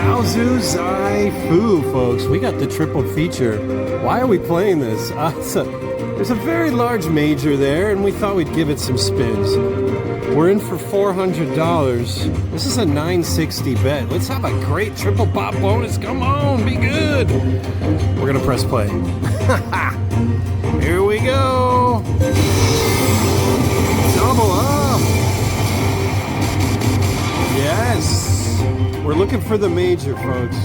Bao Zhu Zhao Fu, folks. We got the triple feature. Why are we playing this? There's a very large major there, and we thought we'd give it some spins. We're in for $400. This is a 960 bet. Let's have a great triple pop bonus. Come on, be good. We're gonna press play. Here we go. Double up. Yes. We're looking for the major, folks.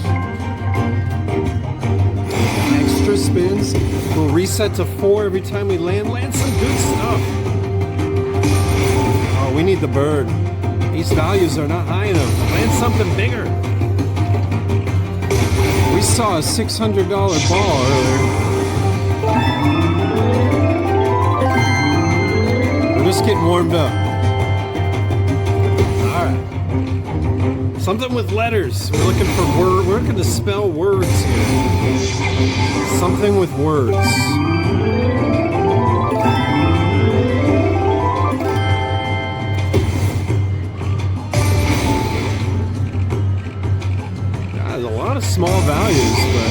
Extra spins. We'll reset to 4 every time we land. Land some good stuff. Oh, we need the bird. These values are not high enough. Land something bigger. We saw a $600 ball earlier. We're just getting warmed up. Something with letters. We're looking for word. We're looking to spell words here. Something with words. God, there's a lot of small values, but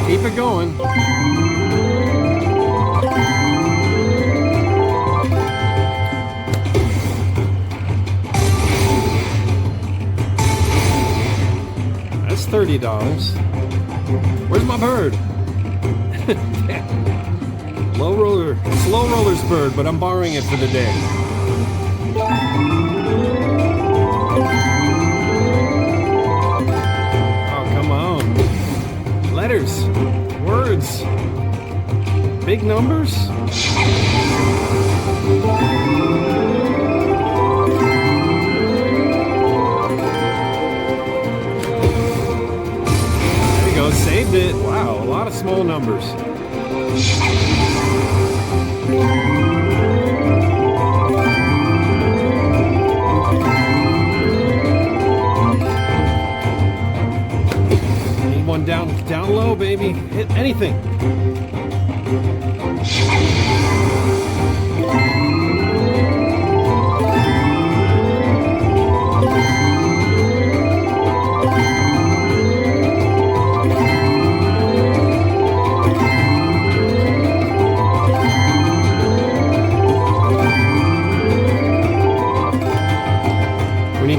keep it going. $30. Where's my bird? Low roller, slow roller's bird, but I'm borrowing it for the day. Oh, come on. Letters, words, big numbers. Saved it. Wow, a lot of small numbers. Need one down low, baby. Hit anything.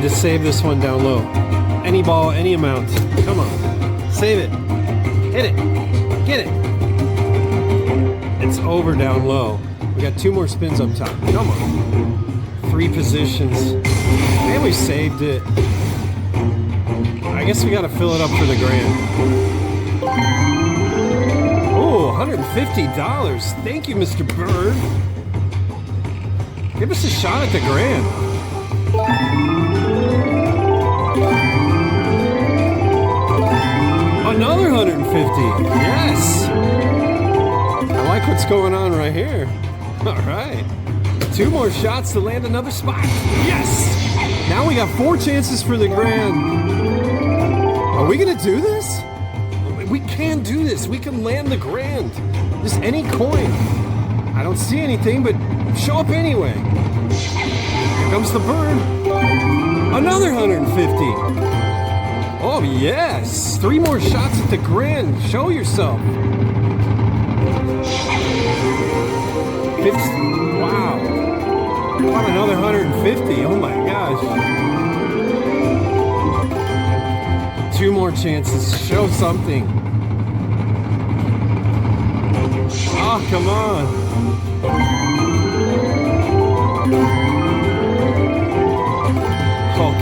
To save this one down low. Any ball, any amount. Come on. Save it. Hit it. Get it. It's over down low. We got 2 more spins up top. Come on. 3 positions. And we saved it. I guess we got to fill it up for the grand. Oh, $150. Thank you, Mr. Bird. Give us a shot at the grand. Another 150. Yes. I like what's going on right here. All right. 2 more shots to land another spot. Yes. Now we got 4 chances for the grand. Are we going to do this? We can do this. We can land the grand. Just any coin. I don't see anything, but show up anyway. Here comes the bird. Another 150. Oh, yes. 3 more shots at the grand. Show yourself. 50. Wow. What, another 150? Oh, my gosh. 2 more chances. Show something. Oh, come on.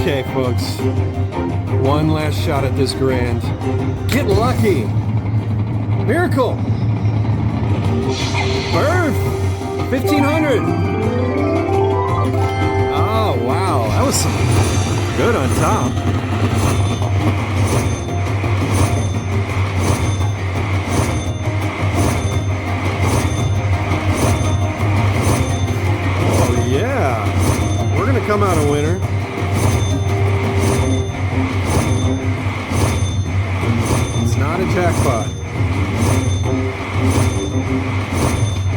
Okay, folks. 1 last shot at this grand. Get lucky. Miracle. Bird. 1,500. Oh, wow. That was good on top. Oh, yeah. We're going to come out a winner. Not a jackpot,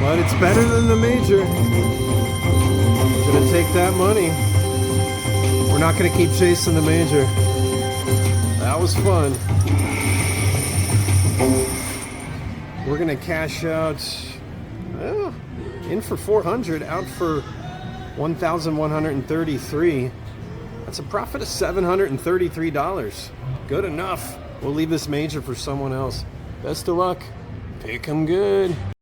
but it's better than the major. Gonna take that money. We're not gonna keep chasing the major. That that was fun. We're gonna cash out, in for 400, out for 1,133. That's a profit of $733. Good enough. We'll leave this major for someone else. Best of luck. Pick 'em good.